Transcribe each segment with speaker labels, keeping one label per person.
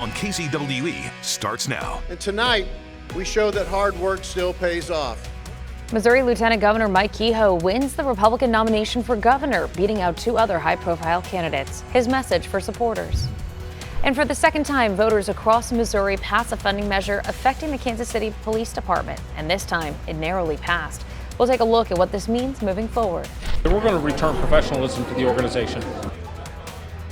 Speaker 1: on KCWE starts now.
Speaker 2: And tonight, we show that hard work still pays off.
Speaker 3: Missouri Lieutenant Governor Mike Kehoe wins the Republican nomination for governor, beating out two other high-profile candidates. His message for supporters. And for the second time, voters across Missouri passed a funding measure affecting the Kansas City Police Department. And this time, it narrowly passed. We'll take a look at what this means moving forward.
Speaker 4: We're going to return professionalism to the organization.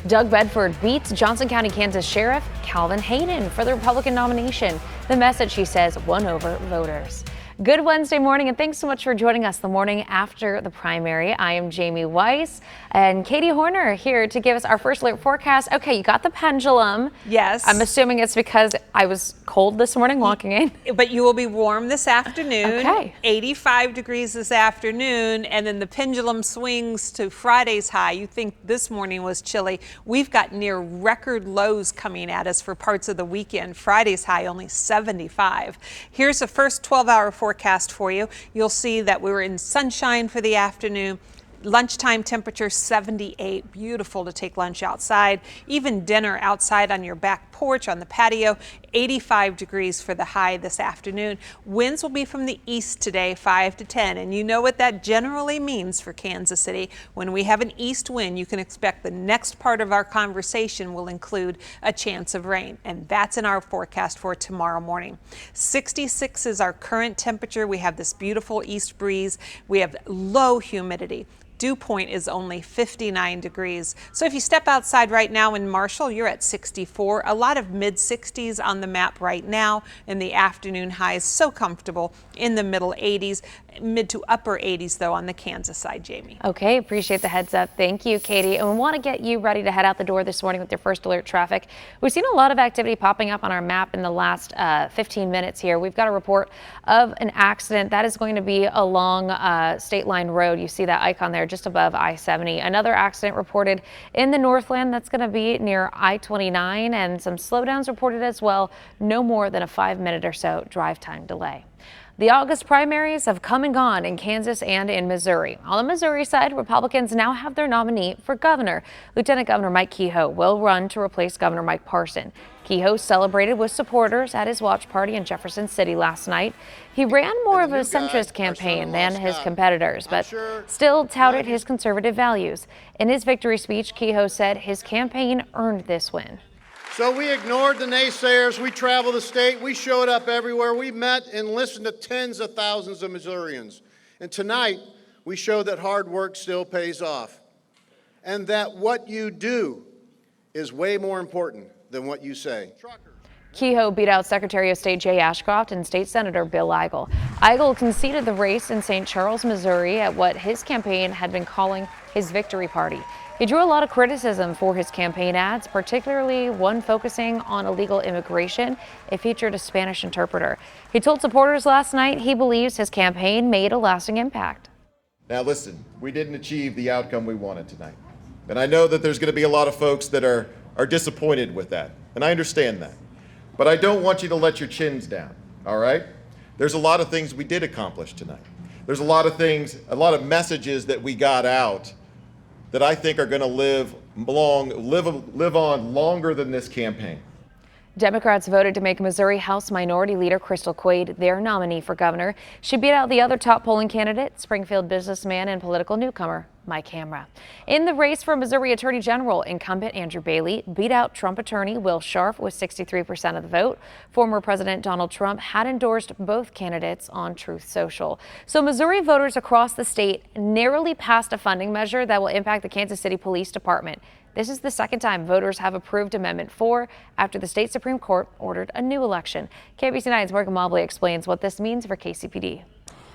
Speaker 3: Doug Bedford beats Johnson County, Kansas Sheriff Calvin Hayden for the Republican nomination. The message, he says, won over voters. Good Wednesday morning, and thanks so much for joining us the morning after the primary. I am Jamie Weiss and Katie Horner here to give us our first alert forecast. Okay, you got the pendulum.
Speaker 5: Yes.
Speaker 3: I'm assuming it's because I was cold this morning walking in.
Speaker 5: But you will be warm this afternoon.
Speaker 3: Okay.
Speaker 5: 85 degrees this afternoon, and then the pendulum swings to Friday's high. You think this morning was chilly. We've got near record lows coming at us for parts of the weekend. Friday's high only 75. Here's the first 12-hour forecast for you. You'll see that we were in sunshine for the afternoon. Lunchtime temperature 78, beautiful to take lunch outside, even dinner outside on your back porch on the patio. 85 degrees for the high this afternoon. Winds will be from the east today, 5 to 10, and you know what that generally means for Kansas City. When we have an east wind, you can expect the next part of our conversation will include a chance of rain, and that's in our forecast for tomorrow morning. 66 is our current temperature. We have this beautiful east breeze. We have low humidity. Dew point is only 59 degrees. So if you step outside right now in Marshall, you're at 64. A lot of mid-60s on the map right now. In the afternoon highs, so comfortable in the middle 80s. Mid to upper 80s, though, on the Kansas side, Jamie.
Speaker 3: Okay, appreciate the heads up. Thank you, Katie. And we want to get you ready to head out the door this morning with your first alert traffic. We've seen a lot of activity popping up on our map in the last 15 minutes here. We've got a report of an accident that is going to be along State Line Road. You see that icon there just above I-70. Another accident reported in the Northland that's going to be near I-29, and some slowdowns reported as well. No more than a 5-minute or so drive time delay. The August primaries have come and gone in Kansas and in Missouri. On the Missouri side, Republicans now have their nominee for governor. Lieutenant Governor Mike Kehoe will run to replace Governor Mike Parson. Kehoe celebrated with supporters at his watch party in Jefferson City last night. He ran more of a centrist campaign than his competitors, but still touted his conservative values. In his victory speech, Kehoe said his campaign earned this win.
Speaker 2: So we ignored the naysayers. We traveled the state. We showed up everywhere. We met and listened to tens of thousands of Missourians. And tonight, we showed that hard work still pays off, and that what you do is way more important than what you say.
Speaker 3: Kehoe beat out Secretary of State Jay Ashcroft and State Senator Bill Eigel. Eigel conceded the race in St. Charles, Missouri at what his campaign had been calling his victory party. He drew a lot of criticism for his campaign ads, particularly one focusing on illegal immigration. It featured a Spanish interpreter. He told supporters last night he believes his campaign made a lasting impact.
Speaker 6: Now listen, we didn't achieve the outcome we wanted tonight. And I know that there's going to be a lot of folks that are disappointed with that. And I understand that. But I don't want you to let your chins down, all right? There's a lot of things we did accomplish tonight. There's a lot of things, a lot of messages that we got out that I think are going to live on longer than this campaign.
Speaker 3: Democrats voted to make Missouri House Minority Leader Crystal Quade their nominee for governor. She beat out the other top polling candidate, Springfield businessman and political newcomer Mike Hamra. In the race for Missouri Attorney General, incumbent Andrew Bailey beat out Trump attorney Will Scharf with 63% of the vote. Former President Donald Trump had endorsed both candidates on Truth Social. So Missouri voters across the state narrowly passed a funding measure that will impact the Kansas City Police Department. This is the second time voters have approved Amendment 4 after the state Supreme Court ordered a new election. KBC 9's Morgan Mobley explains what this means for KCPD.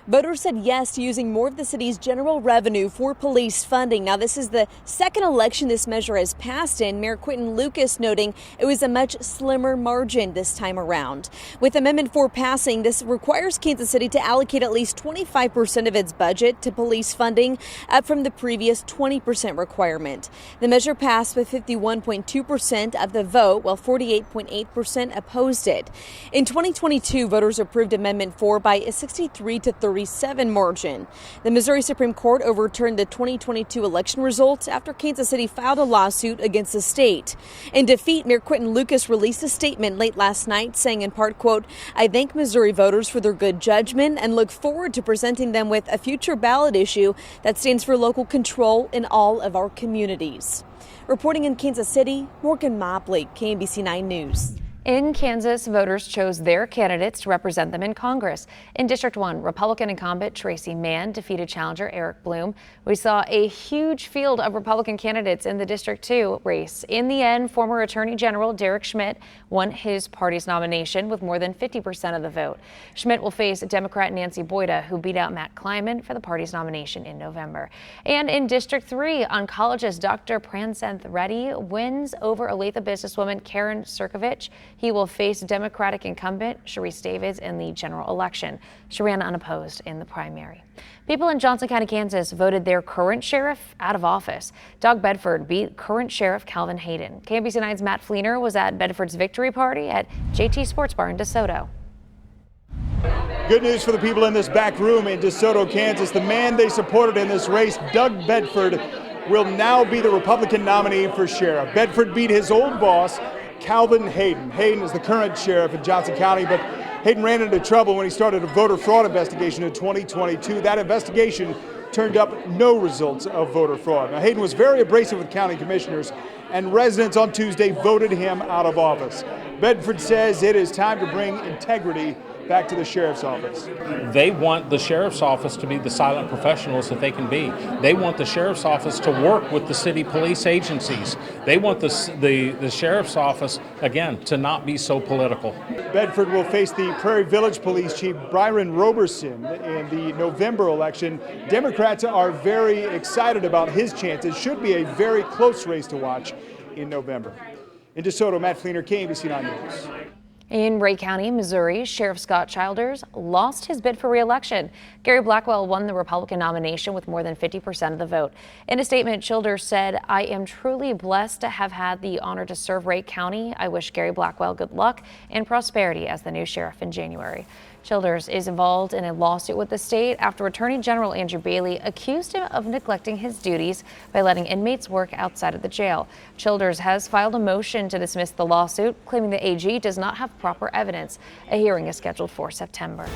Speaker 7: Voters said yes to using more of the city's general revenue for police funding. Now, this is the second election this measure has passed in. Mayor Quentin Lucas noting it was a much slimmer margin this time around. With Amendment 4 passing, this requires Kansas City to allocate at least 25% of its budget to police funding, up from the previous 20% requirement. The measure passed with 51.2% of the vote, while 48.8% opposed it. In 2022, voters approved Amendment 4 by a 63 to 30 37 margin. The Missouri Supreme Court overturned the 2022 election results after Kansas City filed a lawsuit against the state. In defeat, Mayor Quinton Lucas released a statement late last night saying in part, quote, "I thank Missouri voters for their good judgment and look forward to presenting them with a future ballot issue that stands for local control in all of our communities." Reporting in Kansas City, Morgan Mobley, KMBC 9 News.
Speaker 3: In Kansas, voters chose their candidates to represent them in Congress. In District 1, Republican incumbent Tracy Mann defeated challenger Eric Bloom. We saw a huge field of Republican candidates in the District 2 race. In the end, former Attorney General Derek Schmidt won his party's nomination with more than 50% of the vote. Schmidt will face Democrat Nancy Boyda, who beat out Matt Kleiman for the party's nomination in November. And in District 3, oncologist Dr. Pransenth Reddy wins over Olathe businesswoman Karen Sirkovich. He will face Democratic incumbent Sharice Davids in the general election. She ran unopposed in the primary. People in Johnson County, Kansas voted their current sheriff out of office. Doug Bedford beat current sheriff Calvin Hayden. KMBC 9's Matt Fleener was at Bedford's victory party at JT Sports Bar in DeSoto.
Speaker 8: Good news for the people in this back room in DeSoto, Kansas. The man they supported in this race, Doug Bedford, will now be the Republican nominee for sheriff. Bedford beat his old boss, Calvin Hayden. Hayden is the current sheriff in Johnson County, but Hayden ran into trouble when he started a voter fraud investigation in 2022. That investigation turned up no results of voter fraud. Now, Hayden was very abrasive with county commissioners, and residents on Tuesday voted him out of office. Bedford says it is time to bring integrity back to the sheriff's office.
Speaker 4: They want the sheriff's office to be the silent professionals that they can be. They want the sheriff's office to work with the city police agencies. They want the sheriff's office, again, to not be so political.
Speaker 8: Bedford will face the Prairie Village Police Chief Byron Roberson in the November election. Democrats are very excited about his chances. Should be a very close race to watch in November. In DeSoto, Matt Fleener, KMBC 9 News.
Speaker 3: In Ray County, Missouri, Sheriff Scott Childers lost his bid for re-election. Gary Blackwell won the Republican nomination with more than 50% of the vote. In a statement, Childers said, "I am truly blessed to have had the honor to serve Ray County. I wish Gary Blackwell good luck and prosperity as the new sheriff in January." Childers is involved in a lawsuit with the state after Attorney General Andrew Bailey accused him of neglecting his duties by letting inmates work outside of the jail. Childers has filed a motion to dismiss the lawsuit, claiming the AG does not have proper evidence. A hearing is scheduled for September.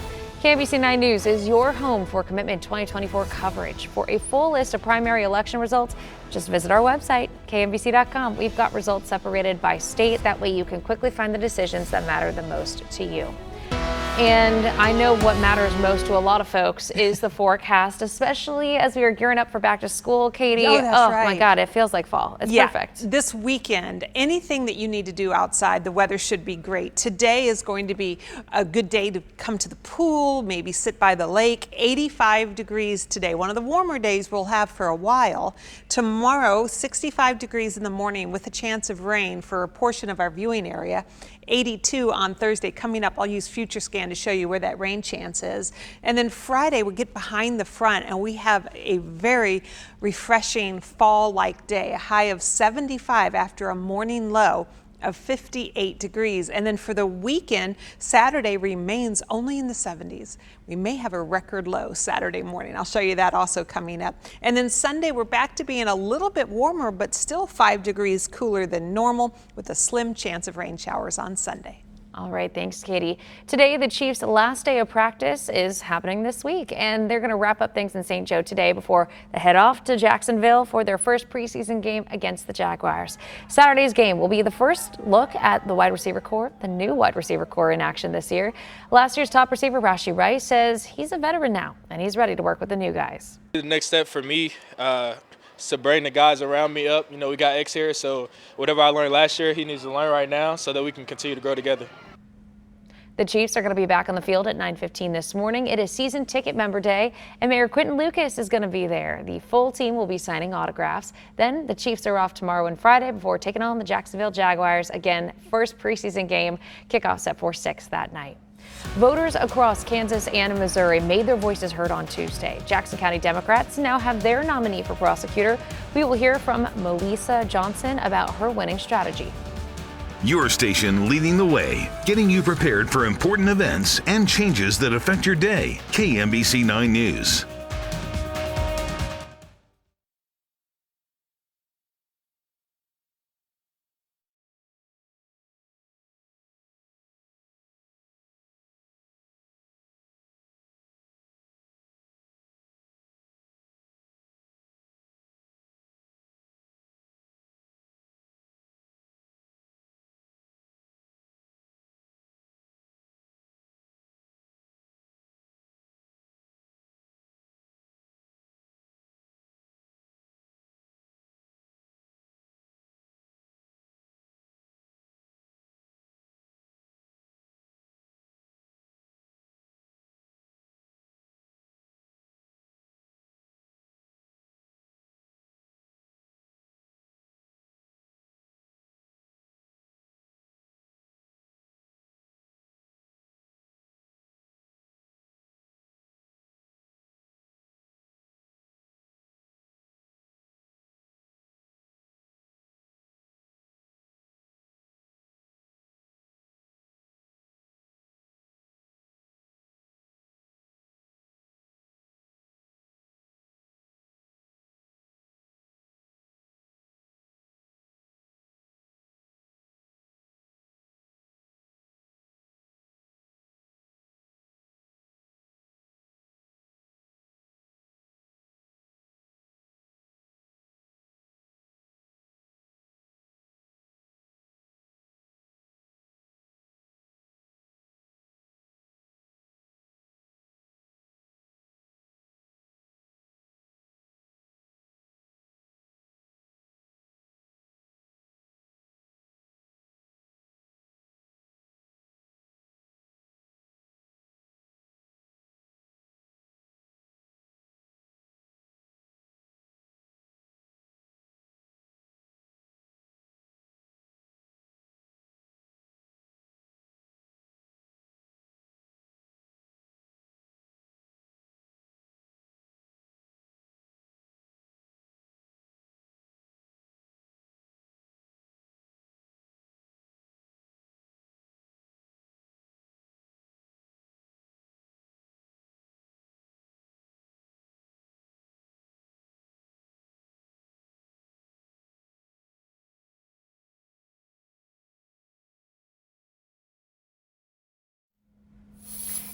Speaker 3: KMBC 9 News is your home for Commitment 2024 coverage. For a full list of primary election results, just visit our website, KMBC.com. We've got results separated by state. That way you can quickly find the decisions that matter the most to you. And I know what matters most to a lot of folks is the forecast, especially as we are gearing up for back to school, Katie.
Speaker 5: Oh, that's right.
Speaker 3: My God, it feels like fall. It's perfect.
Speaker 5: This weekend, anything that you need to do outside, the weather should be great. Today is going to be a good day to come to the pool, maybe sit by the lake. 85 degrees today, one of the warmer days we'll have for a while. Tomorrow, 65 degrees in the morning with a chance of rain for a portion of our viewing area. 82 on Thursday. Coming up, I'll use Future Scan to show you where that rain chance is. And then Friday, we'll get behind the front and we have a very refreshing fall-like day, a high of 75 after a morning low of 58 degrees. And then for the weekend, Saturday remains only in the 70s. We may have a record low Saturday morning. I'll show you that also coming up. And then Sunday, we're back to being a little bit warmer, but still 5 degrees cooler than normal with a slim chance of rain showers on Sunday.
Speaker 3: All right, thanks, Katie. Today, the Chiefs' last day of practice is happening this week, and they're going to wrap up things in St. Joe today before they head off to Jacksonville for their first preseason game against the Jaguars. Saturday's game will be the first look at the wide receiver corps, the new wide receiver corps in action this year. Last year's top receiver, Rashee Rice, says he's a veteran now, and he's ready to work with the new guys.
Speaker 9: The next step for me, to bring the guys around me up. You know, we got X here, so whatever I learned last year, he needs to learn right now so that we can continue to grow together.
Speaker 3: The Chiefs are going to be back on the field at 9:15 this morning. It is season ticket member day, and Mayor Quinton Lucas is going to be there. The full team will be signing autographs. Then the Chiefs are off tomorrow and Friday before taking on the Jacksonville Jaguars. Again, first preseason game. Kickoff set for 6 that night. Voters across Kansas and Missouri made their voices heard on Tuesday. Jackson County Democrats now have their nominee for prosecutor. We will hear from Melissa Johnson about her winning strategy.
Speaker 1: Your station leading the way, getting you prepared for important events and changes that affect your day. KMBC 9 News.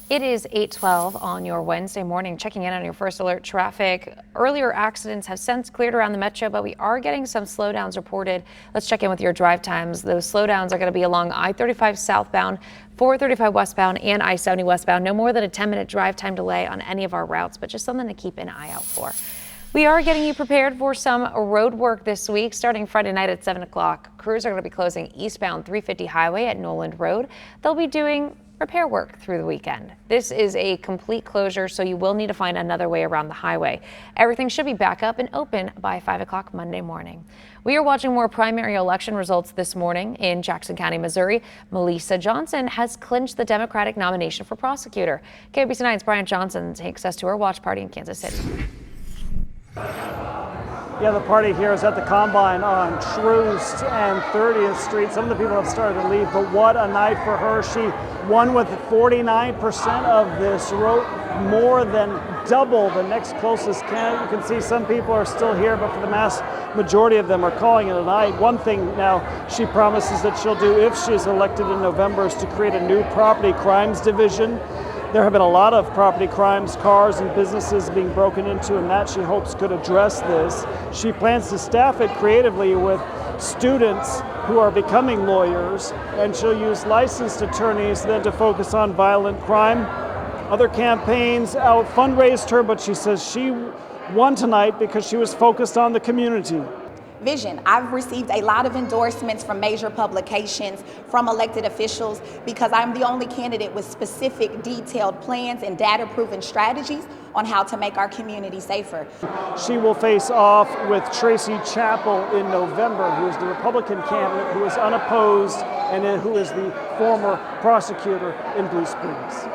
Speaker 3: It is 8:12 on your Wednesday morning, checking in on your first alert traffic. Earlier accidents have since cleared around the metro, but we are getting some slowdowns reported. Let's check in with your drive times. Those slowdowns are going to be along I-35 southbound, 435 westbound, and I-70 westbound. No more than a 10-minute drive time delay on any of our routes, but just something to keep an eye out for. We are getting you prepared for some road work this week, starting Friday night at 7 o'clock. Crews are going to be closing eastbound 350 highway at Noland Road. They'll be doing repair work through the weekend. This is a complete closure, so you will need to find another way around the highway. Everything should be back up and open by 5 o'clock Monday morning. We are watching more primary election results this morning in Jackson County, Missouri. Melissa Johnson has clinched the Democratic nomination for prosecutor. KBC 9's Brian Johnson takes us to her watch party in Kansas City.
Speaker 10: Yeah, the party here is at the Combine on Troost and 30th Street. Some of the people have started to leave, but what a night for her. She won with 49% of this, wrote more than double the next closest candidate. You can see some people are still here, but for the mass majority of them are calling it a night. One thing now she promises that she'll do if she's elected in November is to create a new property crimes division. There have been a lot of property crimes, cars and businesses being broken into, and that she hopes could address this. She plans to staff it creatively with students who are becoming lawyers, and she'll use licensed attorneys then to focus on violent crime. Other campaigns out fundraised her, but she says she won tonight because she was focused on the community.
Speaker 11: Vision. I've received a lot of endorsements from major publications, from elected officials, because I'm the only candidate with specific detailed plans and data-proven strategies on how to make our community safer.
Speaker 10: She will face off with Tracy Chappell in November, who is the Republican candidate who is unopposed and who is the former prosecutor in Blue Springs.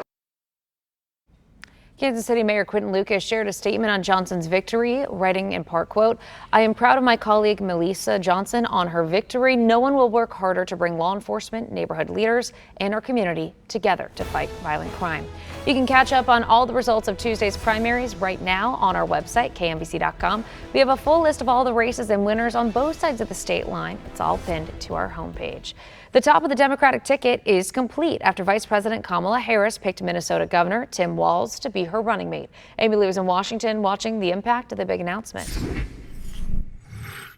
Speaker 3: Kansas City Mayor Quinton Lucas shared a statement on Johnson's victory, writing in part, quote, "I am proud of my colleague Melissa Johnson on her victory. No one will work harder to bring law enforcement, neighborhood leaders, and our community together to fight violent crime." You can catch up on all the results of Tuesday's primaries right now on our website, KMBC.com. We have a full list of all the races and winners on both sides of the state line. It's all pinned to our homepage. The top of the Democratic ticket is complete after Vice President Kamala Harris picked Minnesota Governor Tim Walz to be her running mate. Amy Lee was in Washington watching the impact of the big announcement.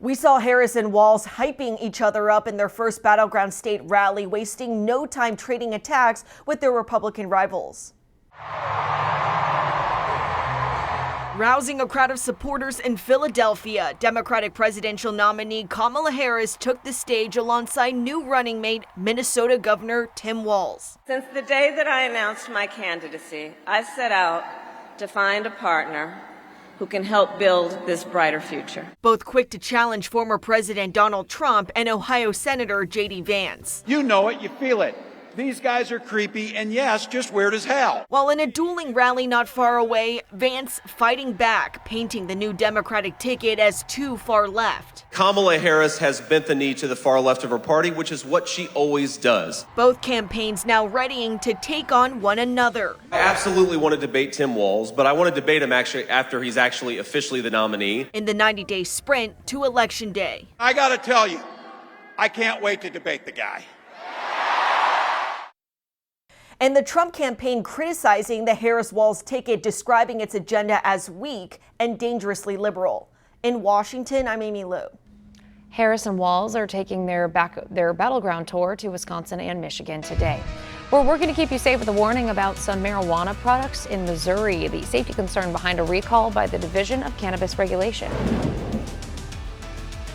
Speaker 12: We saw Harris and Walz hyping each other up in their first battleground state rally, wasting no time trading attacks with their Republican rivals. Rousing a crowd of supporters in Philadelphia, Democratic presidential nominee Kamala Harris took the stage alongside new running mate Minnesota Governor Tim Walz.
Speaker 13: Since the day that I announced my candidacy, I set out to find a partner who can help build this brighter future.
Speaker 12: Both quick to challenge former President Donald Trump and Ohio Senator J.D. Vance.
Speaker 14: You know it, you feel it. These guys are creepy and yes, just weird as hell.
Speaker 12: While in a dueling rally not far away, Vance fighting back, painting the new Democratic ticket as too far left.
Speaker 15: Kamala Harris has bent the knee to the far left of her party, which is what she always does.
Speaker 12: Both campaigns now readying to take on one another.
Speaker 15: I absolutely want to debate Tim Walz, but I want to debate him actually after he's actually officially the nominee.
Speaker 12: In the 90-day sprint to Election Day.
Speaker 14: I gotta tell you, I can't wait to debate the guy.
Speaker 12: And the Trump campaign criticizing the Harris-Walz ticket, describing its agenda as weak and dangerously liberal. In Washington, I'm Amy Lou.
Speaker 3: Harris and Walz are taking their battleground tour to Wisconsin and Michigan today. We're working to keep you safe with a warning about some marijuana products in Missouri. The safety concern behind a recall by the Division of Cannabis Regulation.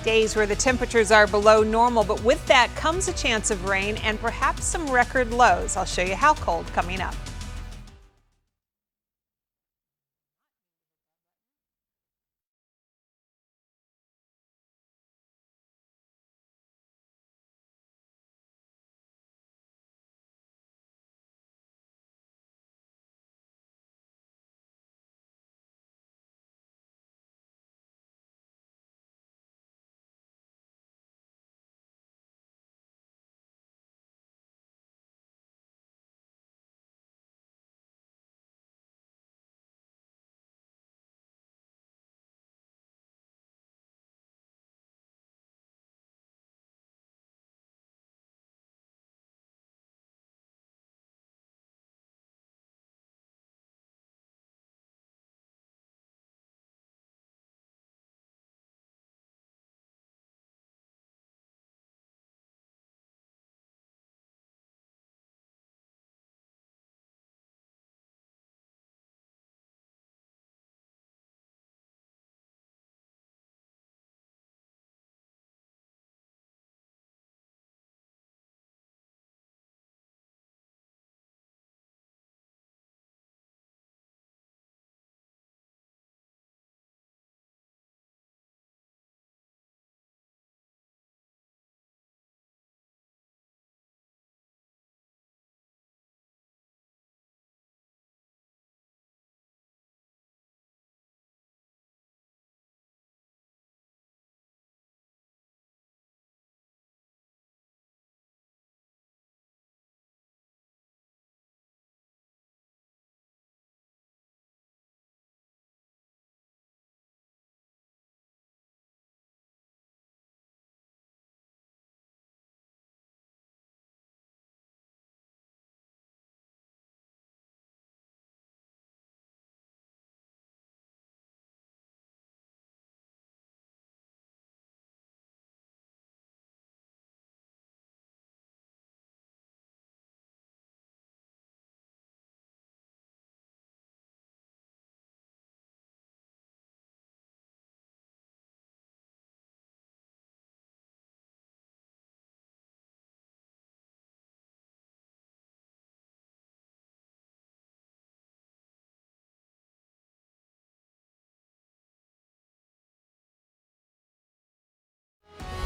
Speaker 5: Days where the temperatures are below normal, but with that comes a chance of rain and perhaps some record lows. I'll show you how cold coming up.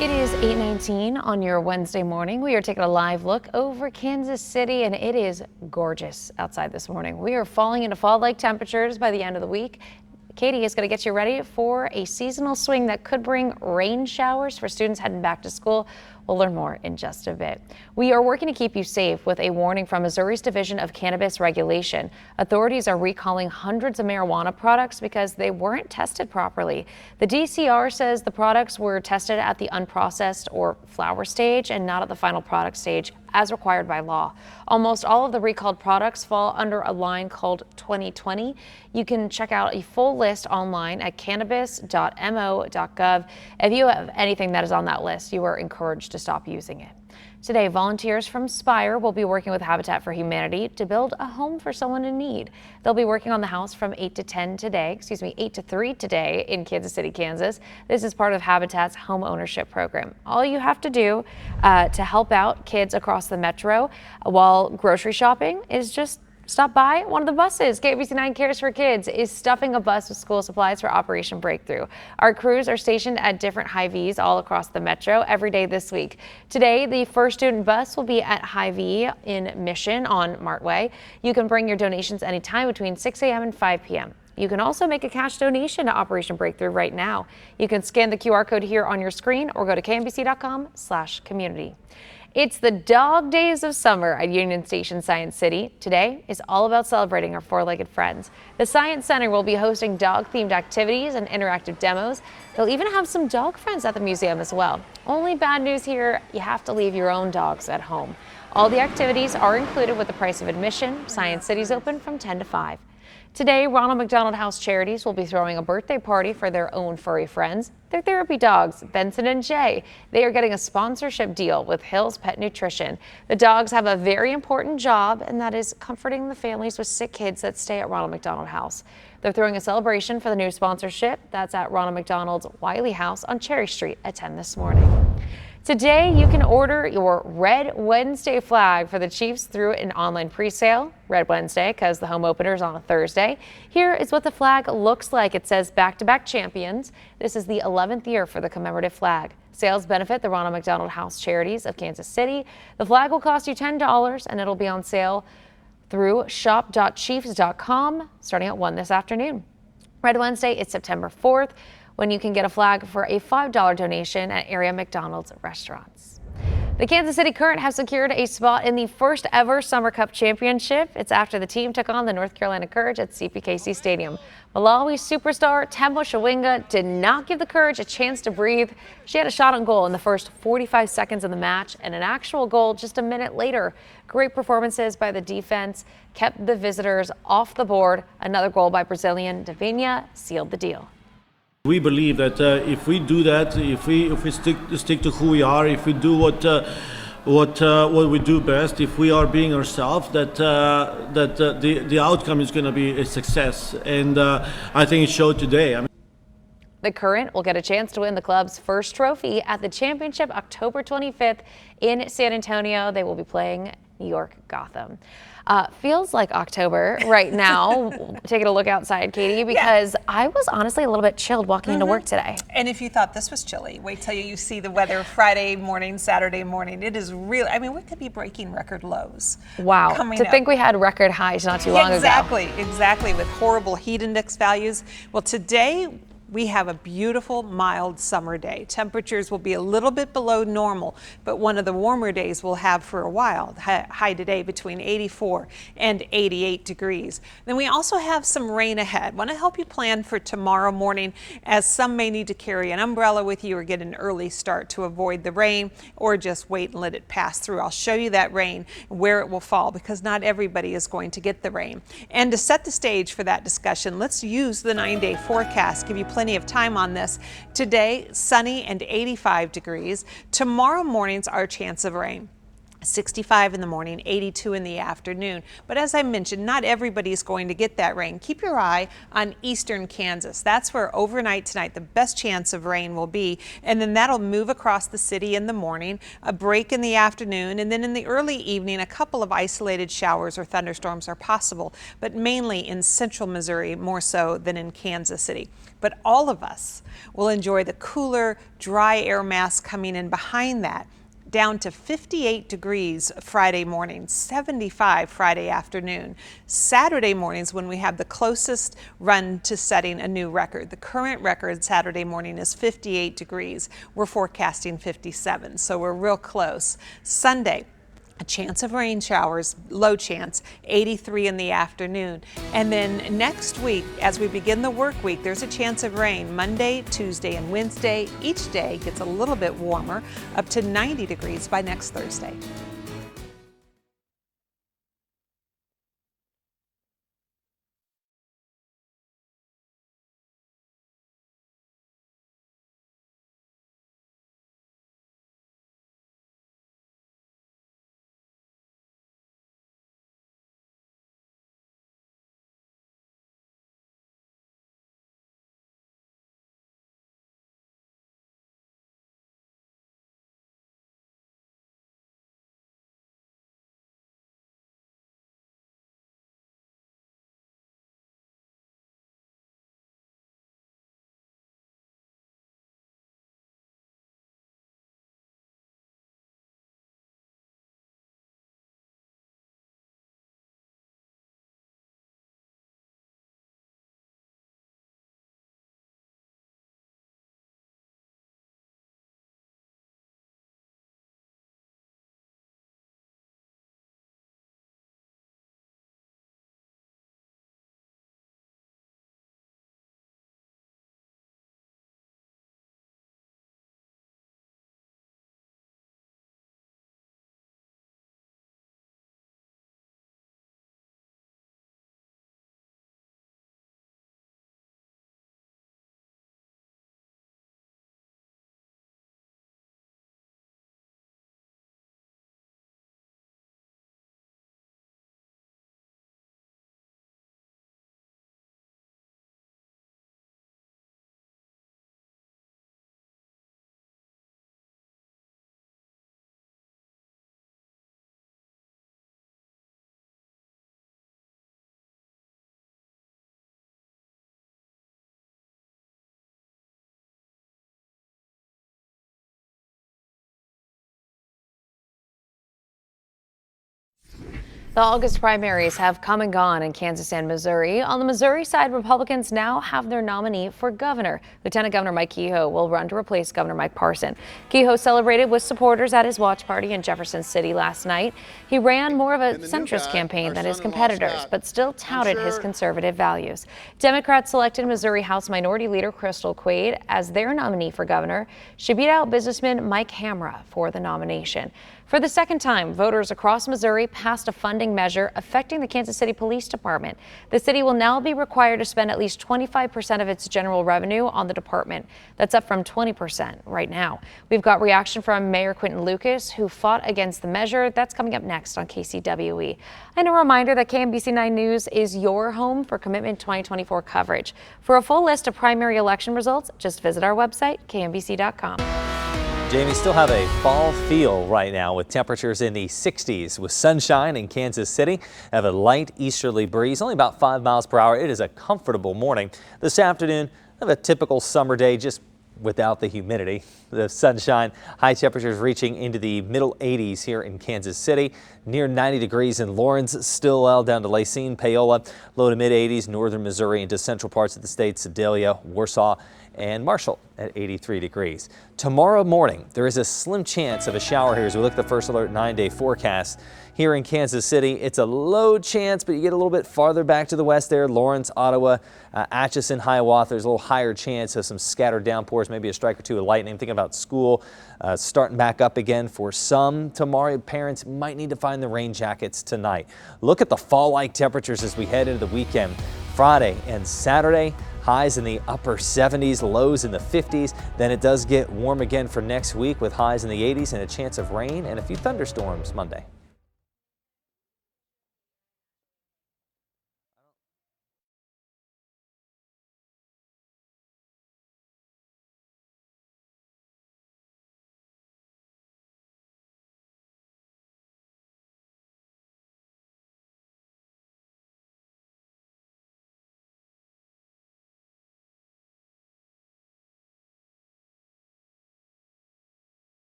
Speaker 3: It is 8:19 on your Wednesday morning. We are taking a live look over Kansas City, and it is gorgeous outside this morning. We are falling into fall-like temperatures by the end of the week. Katie is going to get you ready for a seasonal swing that could bring rain showers for students heading back to school. We'll learn more in just a bit. We are working to keep you safe with a warning from Missouri's Division of Cannabis Regulation. Authorities are recalling hundreds of marijuana products because they weren't tested properly. The DCR says the products were tested at the unprocessed or flower stage and not at the final product stage as required by law. Almost all of the recalled products fall under a line called 2020. You can check out a full list online at cannabis.mo.gov. If you have anything that is on that list, you are encouraged to stop using it. Today, volunteers from Spire will be working with Habitat for Humanity to build a home for someone in need. They'll be working on the house from 8 to 3 today in Kansas City, Kansas. This is part of Habitat's home ownership program. All you have to do to help out kids across the metro while grocery shopping is just stop by one of the buses. KBC 9 Cares for Kids is stuffing a bus with school supplies for Operation Breakthrough. Our crews are stationed at different Hy-Vees all across the metro every day this week. Today, the first student bus will be at Hy-Vee in Mission on Martway. You can bring your donations anytime between 6 a.m. and 5 p.m. You can also make a cash donation to Operation Breakthrough right now. You can scan the QR code here on your screen or go to kmbc.com/community. It's the dog days of summer at Union Station Science City. Today is all about celebrating our four-legged friends. The Science Center will be hosting dog-themed activities and interactive demos. They'll even have some dog friends at the museum as well. Only bad news here, you have to leave your own dogs at home. All the activities are included with the price of admission. Science City's open from 10 to 5. Today, Ronald McDonald House Charities will be throwing a birthday party for their own furry friends, their therapy dogs, Benson and Jay. They are getting a sponsorship deal with Hill's Pet Nutrition. The dogs have a very important job, and that is comforting the families with sick kids that stay at Ronald McDonald House. They're throwing a celebration for the new sponsorship. That's at Ronald McDonald's Wiley House on Cherry Street at 10 this morning. Today, you can order your Red Wednesday flag for the Chiefs through an online pre-sale. Red Wednesday because the home opener is on a Thursday. Here is what the flag looks like. It says back-to-back champions. This is the 11th year for the commemorative flag. Sales benefit the Ronald McDonald House Charities of Kansas City. The flag will cost you $10 and it'll be on sale through shop.chiefs.com starting at 1 this afternoon. Red Wednesday is September 4th. When you can get a flag for a $5 donation at area McDonald's restaurants. The Kansas City Current have secured a spot in the first ever Summer Cup Championship. It's after the team took on the North Carolina Courage at CPKC Stadium. Malawi superstar Tembo Shawinga did not give the Courage a chance to breathe. She had a shot on goal in the first 45 seconds of the match and an actual goal just a minute later. Great performances by the defense kept the visitors off the board. Another goal by Brazilian Davinha sealed the deal.
Speaker 16: We believe that if we do that, if we stick to who we are, if we do what we do best, if we are being ourselves, that the outcome is going to be a success, and I think it showed today.
Speaker 3: The Current will get a chance to win the club's first trophy at the championship October 25th in San Antonio. They will be playing New York Gotham. Feels like October right now. Taking a look outside, Katie, because I was honestly a little bit chilled walking into work today.
Speaker 5: And if you thought this was chilly, wait till you see the weather Friday morning, Saturday morning. It is really, I mean, we could be breaking record lows.
Speaker 3: Wow. To think we had record highs not too long ago.
Speaker 5: Exactly, with horrible heat index values. Well, today, we have a beautiful, mild summer day. Temperatures will be a little bit below normal, but one of the warmer days we'll have for a while. High today between 84 and 88 degrees. Then we also have some rain ahead. Want to help you plan for tomorrow morning, as some may need to carry an umbrella with you or get an early start to avoid the rain, or just wait and let it pass through. I'll show you that rain, where it will fall, because not everybody is going to get the rain. And to set the stage for that discussion, let's use the 9-day forecast, give you plenty of time on this. Today, sunny and 85 degrees. Tomorrow morning's our chance of rain. 65 in the morning, 82 in the afternoon. But as I mentioned, not everybody's going to get that rain. Keep your eye on eastern Kansas. That's where overnight tonight the best chance of rain will be. And then that'll move across the city in the morning, a break in the afternoon, and then in the early evening, a couple of isolated showers or thunderstorms are possible, but mainly in central Missouri, more so than in Kansas City. But all of us will enjoy the cooler, dry air mass coming in behind that. Down to 58 degrees Friday morning, 75 Friday afternoon. Saturday mornings when we have the closest run to setting a new record. The current record Saturday morning is 58 degrees. We're forecasting 57, so we're real close. Sunday, a chance of rain showers, low chance, 83 in the afternoon. And then next week, as we begin the work week, there's a chance of rain Monday, Tuesday, and Wednesday. Each day gets a little bit warmer, up to 90 degrees by next Thursday.
Speaker 3: The August primaries have come and gone in Kansas and Missouri. On the Missouri side, Republicans now have their nominee for governor. Lieutenant Governor Mike Kehoe will run to replace Governor Mike Parson. Kehoe celebrated with supporters at his watch party in Jefferson City last night. He ran more of a centrist campaign than his competitors, but still touted his conservative values. Democrats selected Missouri House Minority Leader Crystal Quaid as their nominee for governor. She beat out businessman Mike Hamra for the nomination. For the second time, voters across Missouri passed a funding measure affecting the Kansas City Police Department. The city will now be required to spend at least 25% of its general revenue on the department. That's up from 20% right now. We've got reaction from Mayor Quinton Lucas, who fought against the measure. That's coming up next on KCWE. And a reminder that KMBC 9 News is your home for Commitment 2024 coverage. For a full list of primary election results, just visit our website, kmbc.com.
Speaker 17: Jamie, still have a fall feel right now with temperatures in the 60s with sunshine in Kansas City. Have a light easterly breeze, only about 5 miles per hour. It is a comfortable morning. This afternoon, have a typical summer day, just without the humidity. The sunshine, high temperatures reaching into the middle 80s here in Kansas City. Near 90 degrees in Lawrence, Stillwell down to Lacine, Paola, low to mid 80s, northern Missouri into central parts of the state, Sedalia, Warsaw, and Marshall at 83 degrees. Tomorrow morning, there is a slim chance of a shower here as we look at the First Alert 9-day forecast. Here in Kansas City, it's a low chance, but you get a little bit farther back to the west there. Lawrence, Ottawa, Atchison, Hiawatha, there's a little higher chance of some scattered downpours, maybe a strike or two of lightning. Thinking about school starting back up again for some tomorrow. Parents might need to find the rain jackets tonight. Look at the fall-like temperatures as we head into the weekend. Friday and Saturday, Highs in the upper 70s, lows in the 50s. Then it does get warm again for next week with highs in the 80s and a chance of rain and a few thunderstorms Monday.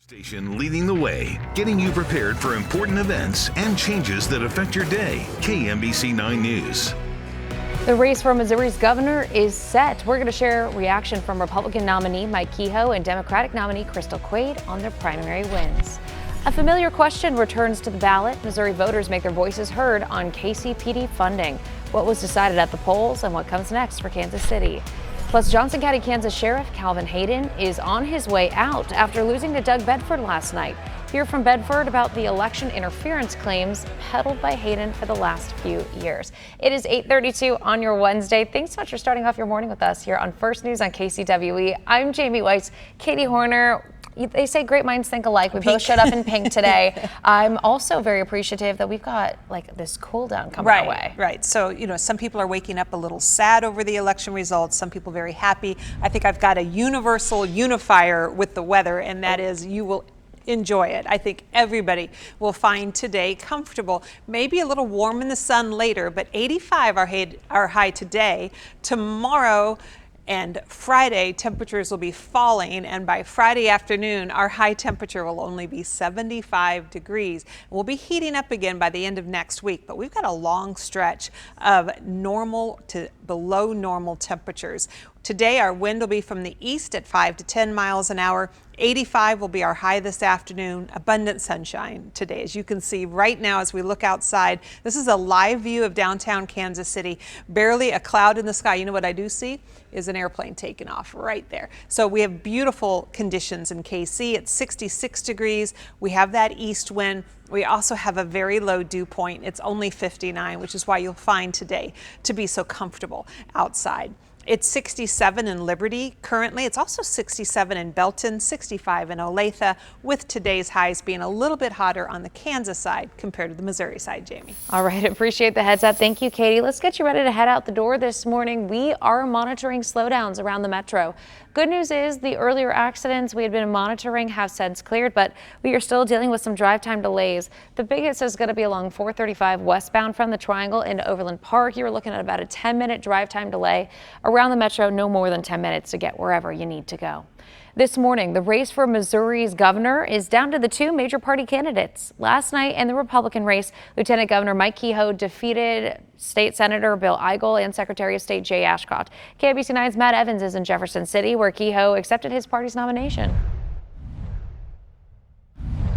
Speaker 1: Station leading the way, getting you prepared for important events and changes that affect your day. KMBC 9 News.
Speaker 3: The race for Missouri's governor is set. We're going to share reaction from Republican nominee Mike Kehoe and Democratic nominee Crystal Quaid on their primary wins. A familiar question returns to the ballot. Missouri voters make their voices heard on KCPD funding. What was decided at the polls and what comes next for Kansas City. Plus, Johnson County, Kansas Sheriff Calvin Hayden is on his way out after losing to Doug Bedford last night. Hear from Bedford about the election interference claims peddled by Hayden for the last few years. It is 8:32 on your Wednesday. Thanks so much for starting off your morning with us here on First News on KCWE. I'm Jamie Weiss. Katie Horner. They say great minds think alike. We both showed up in pink today. I'm also very appreciative that we've got like this cool down coming our way.
Speaker 5: Right. So, some people are waking up a little sad over the election results. Some people very happy. I think I've got a universal unifier with the weather, and that is you will enjoy it. I think everybody will find today comfortable. Maybe a little warm in the sun later, but 85 our high today. Tomorrow and Friday, temperatures will be falling, and by Friday afternoon, our high temperature will only be 75 degrees. We'll be heating up again by the end of next week, but we've got a long stretch of normal to below normal temperatures. Today, our wind will be from the east at 5 to 10 miles an hour. 85 will be our high this afternoon. Abundant sunshine today. As you can see right now as we look outside, this is a live view of downtown Kansas City. Barely a cloud in the sky. You know what I do see is an airplane taking off right there. So we have beautiful conditions in KC. It's 66 degrees. We have that east wind. We also have a very low dew point. It's only 59, which is why you'll find today to be so comfortable outside. It's 67 in Liberty currently. It's also 67 in Belton, 65 in Olathe, with today's highs being a little bit hotter on the Kansas side compared to the Missouri side, Jamie.
Speaker 3: All right, appreciate the heads up. Thank you, Katie. Let's get you ready to head out the door this morning. We are monitoring slowdowns around the metro. Good news is the earlier accidents we had been monitoring have since cleared, but we are still dealing with some drive time delays. The biggest is going to be along 435 westbound from the Triangle into Overland Park. You're looking at about a 10-minute drive time delay. Around the metro, no more than 10 minutes to get wherever you need to go. This morning, the race for Missouri's governor is down to the two major party candidates. Last night in the Republican race, Lieutenant Governor Mike Kehoe defeated State Senator Bill Eigel and Secretary of State Jay Ashcroft. KCWE 9's Matt Evans is in Jefferson City, where Kehoe accepted his party's nomination.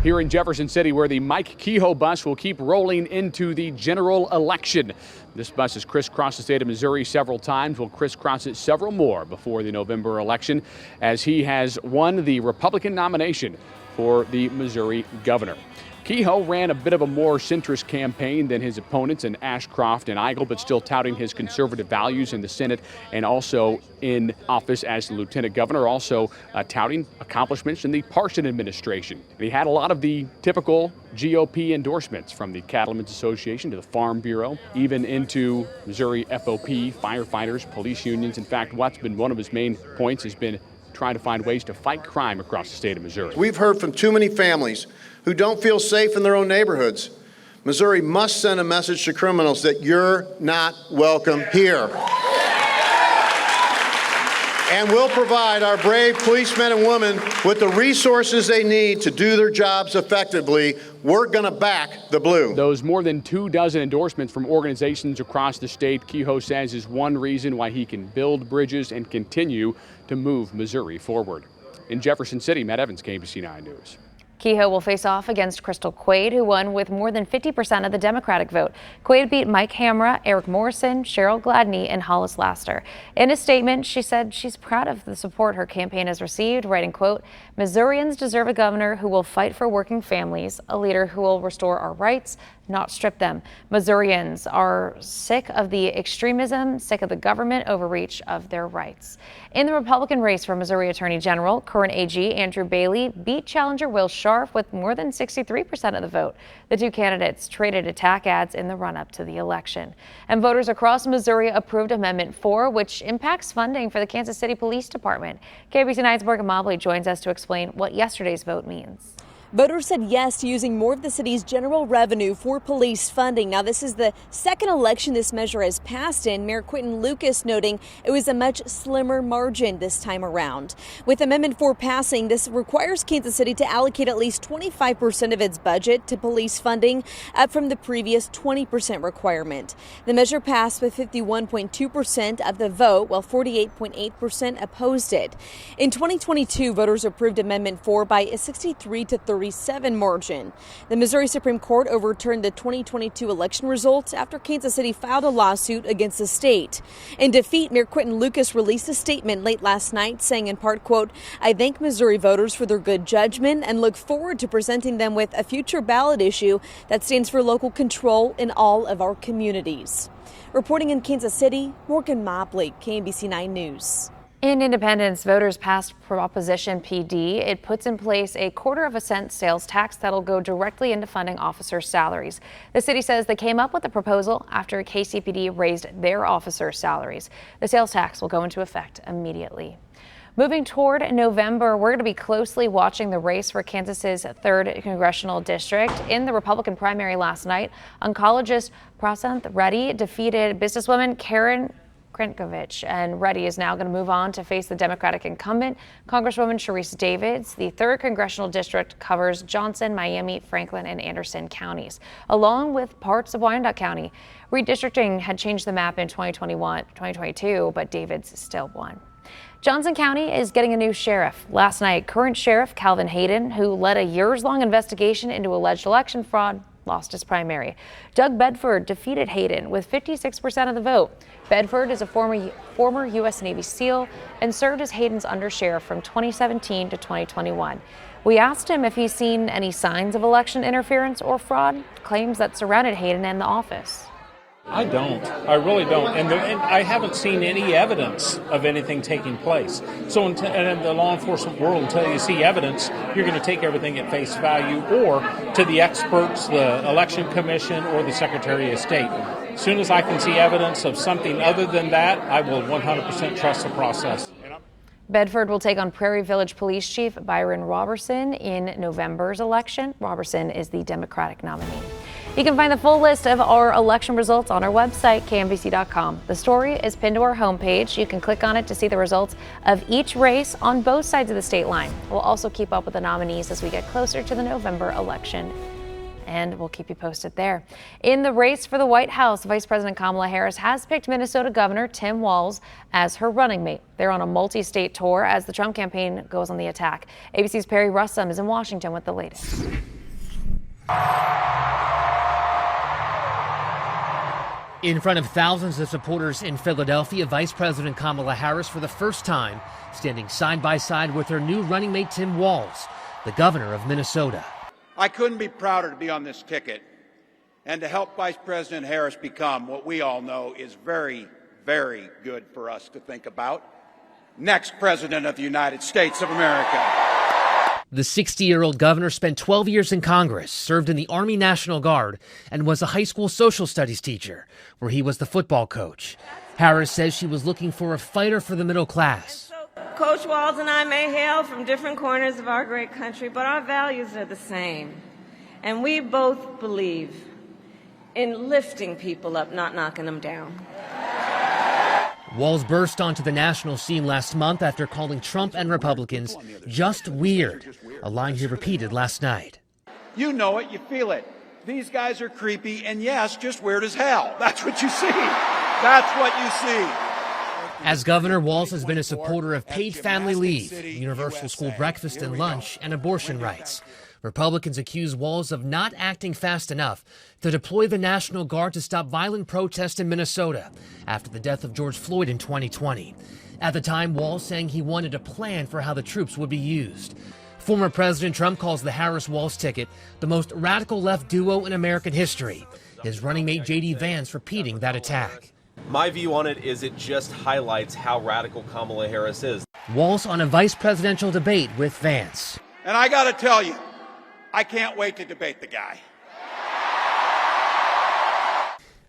Speaker 18: Here in Jefferson City, where the Mike Kehoe bus will keep rolling into the general election. This bus has crisscrossed the state of Missouri several times. Will crisscross it several more before the November election, as he has won the Republican nomination for the Missouri governor. Kehoe ran a bit of a more centrist campaign than his opponents in Ashcroft and Eigel, but still touting his conservative values in the Senate and also in office as the lieutenant governor, also touting accomplishments in the Parson administration. And he had a lot of the typical GOP endorsements, from the Cattlemen's Association to the Farm Bureau, even into Missouri FOP, firefighters, police unions. In fact, what's been one of his main points has been trying to find ways to fight crime across the state of Missouri.
Speaker 2: We've heard from too many families who don't feel safe in their own neighborhoods. Missouri must send a message to criminals that you're not welcome here. And we'll provide our brave policemen and women with the resources they need to do their jobs effectively. We're going to back the blue.
Speaker 18: Those more than 24 endorsements from organizations across the state, Kehoe says, is one reason why he can build bridges and continue to move Missouri forward. In Jefferson City, Matt Evans, KCWE 9 News.
Speaker 3: Kehoe will face off against Crystal Quaid, who won with more than 50% of the Democratic vote. Quaid beat Mike Hamra, Eric Morrison, Cheryl Gladney, and Hollis Laster. In a statement, she said she's proud of the support her campaign has received, writing, quote, "Missourians deserve a governor who will fight for working families, a leader who will restore our rights, not strip them. Missourians are sick of the extremism, sick of the government overreach of their rights." In the Republican race for Missouri Attorney General, current AG Andrew Bailey beat challenger Will Scharf with more than 63% of the vote. The two candidates traded attack ads in the run-up to the election. And voters across Missouri approved Amendment 4, which impacts funding for the Kansas City Police Department. KCWE 9's Morgan Mobley joins us to explain what yesterday's vote means.
Speaker 7: Voters said yes to using more of the city's general revenue for police funding. Now, this is the second election this measure has passed in. Mayor Quentin Lucas noting it was a much slimmer margin this time around. With Amendment 4 passing, this requires Kansas City to allocate at least 25% of its budget to police funding, up from the previous 20% requirement. The measure passed with 51.2% of the vote, while 48.8% opposed it. In 2022, voters approved Amendment 4 by a 63-37 margin. The Missouri Supreme Court overturned the 2022 election results after Kansas City filed a lawsuit against the state. In defeat, Mayor Quentin Lucas released a statement late last night saying in part, quote, "I thank Missouri voters for their good judgment and look forward to presenting them with a future ballot issue that stands for local control in all of our communities." Reporting in Kansas City, Morgan Mobley, KCWE 9 News.
Speaker 3: In Independence, voters passed Proposition PD. It puts in place a 1/4 cent sales tax that'll go directly into funding officers' salaries. The city says they came up with the proposal after KCPD raised their officers' salaries. The sales tax will go into effect immediately. Moving toward November, we're going to be closely watching the race for Kansas's 3rd congressional district. In the Republican primary last night, oncologist Prasanth Reddy defeated businesswoman Karen Krenkovich, and Reddy is now going to move on to face the Democratic incumbent, Congresswoman Sharice Davids. The 3rd congressional district covers Johnson, Miami, Franklin, and Anderson counties, along with parts of Wyandotte County. Redistricting had changed the map in 2022, but Davids still won. Johnson County is getting a new sheriff. Last night, current Sheriff Calvin Hayden, who led a years-long investigation into alleged election fraud, lost his primary. Doug Bedford defeated Hayden with 56% of the vote. Bedford is a former U.S. Navy SEAL and served as Hayden's undersheriff from 2017 to 2021. We asked him if he's seen any signs of election interference or fraud, claims that surrounded Hayden and the office.
Speaker 4: I don't. I really don't. And I haven't seen any evidence of anything taking place. So and in the law enforcement world, until you see evidence, you're going to take everything at face value or to the experts, the Election Commission, or the Secretary of State. As soon as I can see evidence of something other than that, I will 100% trust the process.
Speaker 3: Bedford will take on Prairie Village Police Chief Byron Robertson in November's election. Robertson is the Democratic nominee. You can find the full list of our election results on our website, KMBC.com. The story is pinned to our homepage. You can click on it to see the results of each race on both sides of the state line. We'll also keep up with the nominees as we get closer to the November election, and we'll keep you posted there. In the race for the White House, Vice President Kamala Harris has picked Minnesota Governor Tim Walz as her running mate. They're on a multi-state tour as the Trump campaign goes on the attack. ABC's Perry Russom is in Washington with the latest.
Speaker 19: In front of thousands of supporters in Philadelphia, Vice President Kamala Harris, for the first time, standing side by side with her new running mate Tim Walz, the governor of Minnesota.
Speaker 14: I couldn't be prouder to be on this ticket and to help Vice President Harris become what we all know is very, very good for us to think about. Next President of the United States of America.
Speaker 19: The 60-year-old governor spent 12 years in Congress, served in the Army National Guard, and was a high school social studies teacher, where he was the football coach. Harris says she was looking for a fighter for the middle class.
Speaker 13: Coach Walz and I may hail from different corners of our great country, but our values are the same. And we both believe in lifting people up, not knocking them down.
Speaker 19: Walz burst onto the national scene last month after calling Trump and Republicans just weird, a line he repeated last night.
Speaker 14: You know it, you feel it. These guys are creepy and, yes, just weird as hell. That's what you see. That's what you see.
Speaker 19: As governor, Walz has been a supporter of paid family leave, universal school breakfast and lunch, and abortion rights. Republicans accuse Walz of not acting fast enough to deploy the National Guard to stop violent protests in Minnesota after the death of George Floyd in 2020. At the time, Walz saying he wanted a plan for how the troops would be used. Former President Trump calls the Harris-Walz ticket the most radical left duo in American history, his running mate J.D. Vance repeating that attack.
Speaker 15: My view on it is it just highlights how radical Kamala Harris is.
Speaker 19: Walz on a vice presidential debate with Vance.
Speaker 14: And I got to tell you, I can't wait to debate the guy.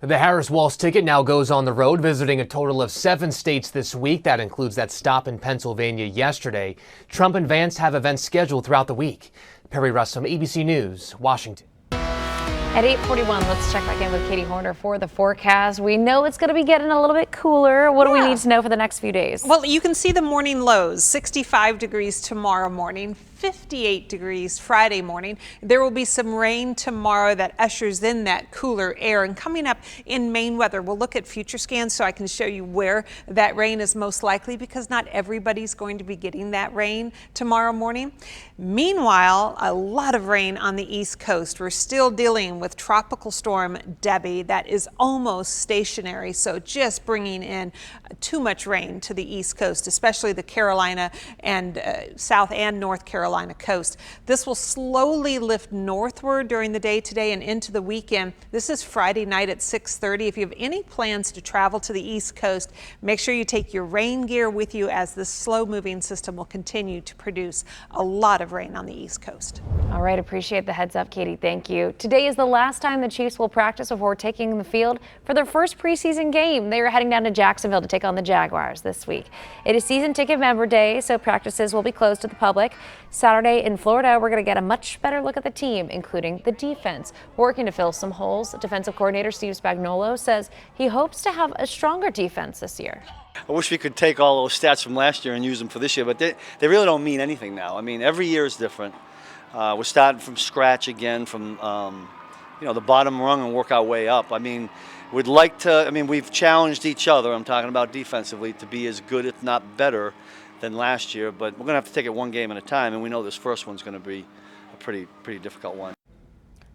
Speaker 19: The Harris-Walz ticket now goes on the road, visiting a total of 7 states this week. That includes that stop in Pennsylvania yesterday. Trump and Vance have events scheduled throughout the week. Perry Russom, ABC News, Washington.
Speaker 3: At 8:41, let's check back in with Katie Horner for the forecast. We know it's going to be getting a little bit cooler. What do we need to know for the next few days?
Speaker 5: Well, you can see the morning lows, 65 degrees tomorrow morning, 58 degrees Friday morning. There will be some rain tomorrow that ushers in that cooler air. And coming up in Maine weather, we'll look at future scans so I can show you where that rain is most likely, because not everybody's going to be getting that rain tomorrow morning. Meanwhile, a lot of rain on the East Coast. We're still dealing with Tropical Storm Debbie that is almost stationary, so just bringing in too much rain to the East Coast, especially the Carolina and South and North Carolina coast. This will slowly lift northward during the day today and into the weekend. This is Friday night at 6:30. If you have any plans to travel to the East Coast, make sure you take your rain gear with you, as this slow-moving system will continue to produce a lot of rain on the East Coast.
Speaker 3: All right, appreciate the heads up, Katie. Thank you. Today is the last time the Chiefs will practice before taking the field for their first preseason game. They are heading down to Jacksonville to take on the Jaguars this week. It is season ticket member day, so practices will be closed to the public. Saturday in Florida, we're going to get a much better look at the team, including the defense, working to fill some holes. Defensive coordinator Steve Spagnuolo says he hopes to have a stronger defense this year.
Speaker 20: I wish we could take all those stats from last year and use them for this year, but they really don't mean anything now. I mean, every year is different. We're starting from scratch again, from the bottom rung, and work our way up. I mean, we'd like to. I mean, we've challenged each other. I'm talking about defensively, to be as good, if not better, than last year. But we're going to have to take it one game at a time, and we know this first one's going to be a pretty difficult one.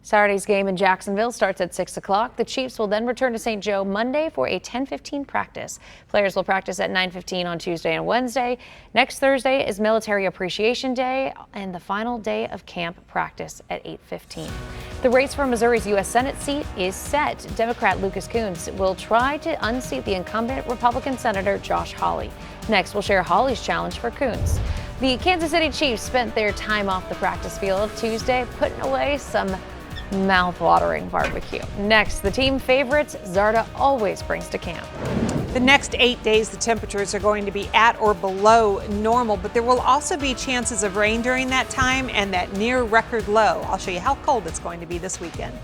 Speaker 3: Saturday's game in Jacksonville starts at 6 o'clock. The Chiefs will then return to St. Joe Monday for a 10:15 practice. Players will practice at 9:15 on Tuesday and Wednesday. Next Thursday is Military Appreciation Day and the final day of camp practice at 8:15. The race for Missouri's U.S. Senate seat is set. Democrat Lucas Coons will try to unseat the incumbent Republican Senator Josh Hawley. Next, we'll share Hawley's challenge for Coons. The Kansas City Chiefs spent their time off the practice field Tuesday putting away some mouth-watering barbecue. Next, the team favorites Zarda always brings to camp.
Speaker 5: The next 8 days, the temperatures are going to be at or below normal, but there will also be chances of rain during that time and that near record low. I'll show you how cold it's going to be this weekend.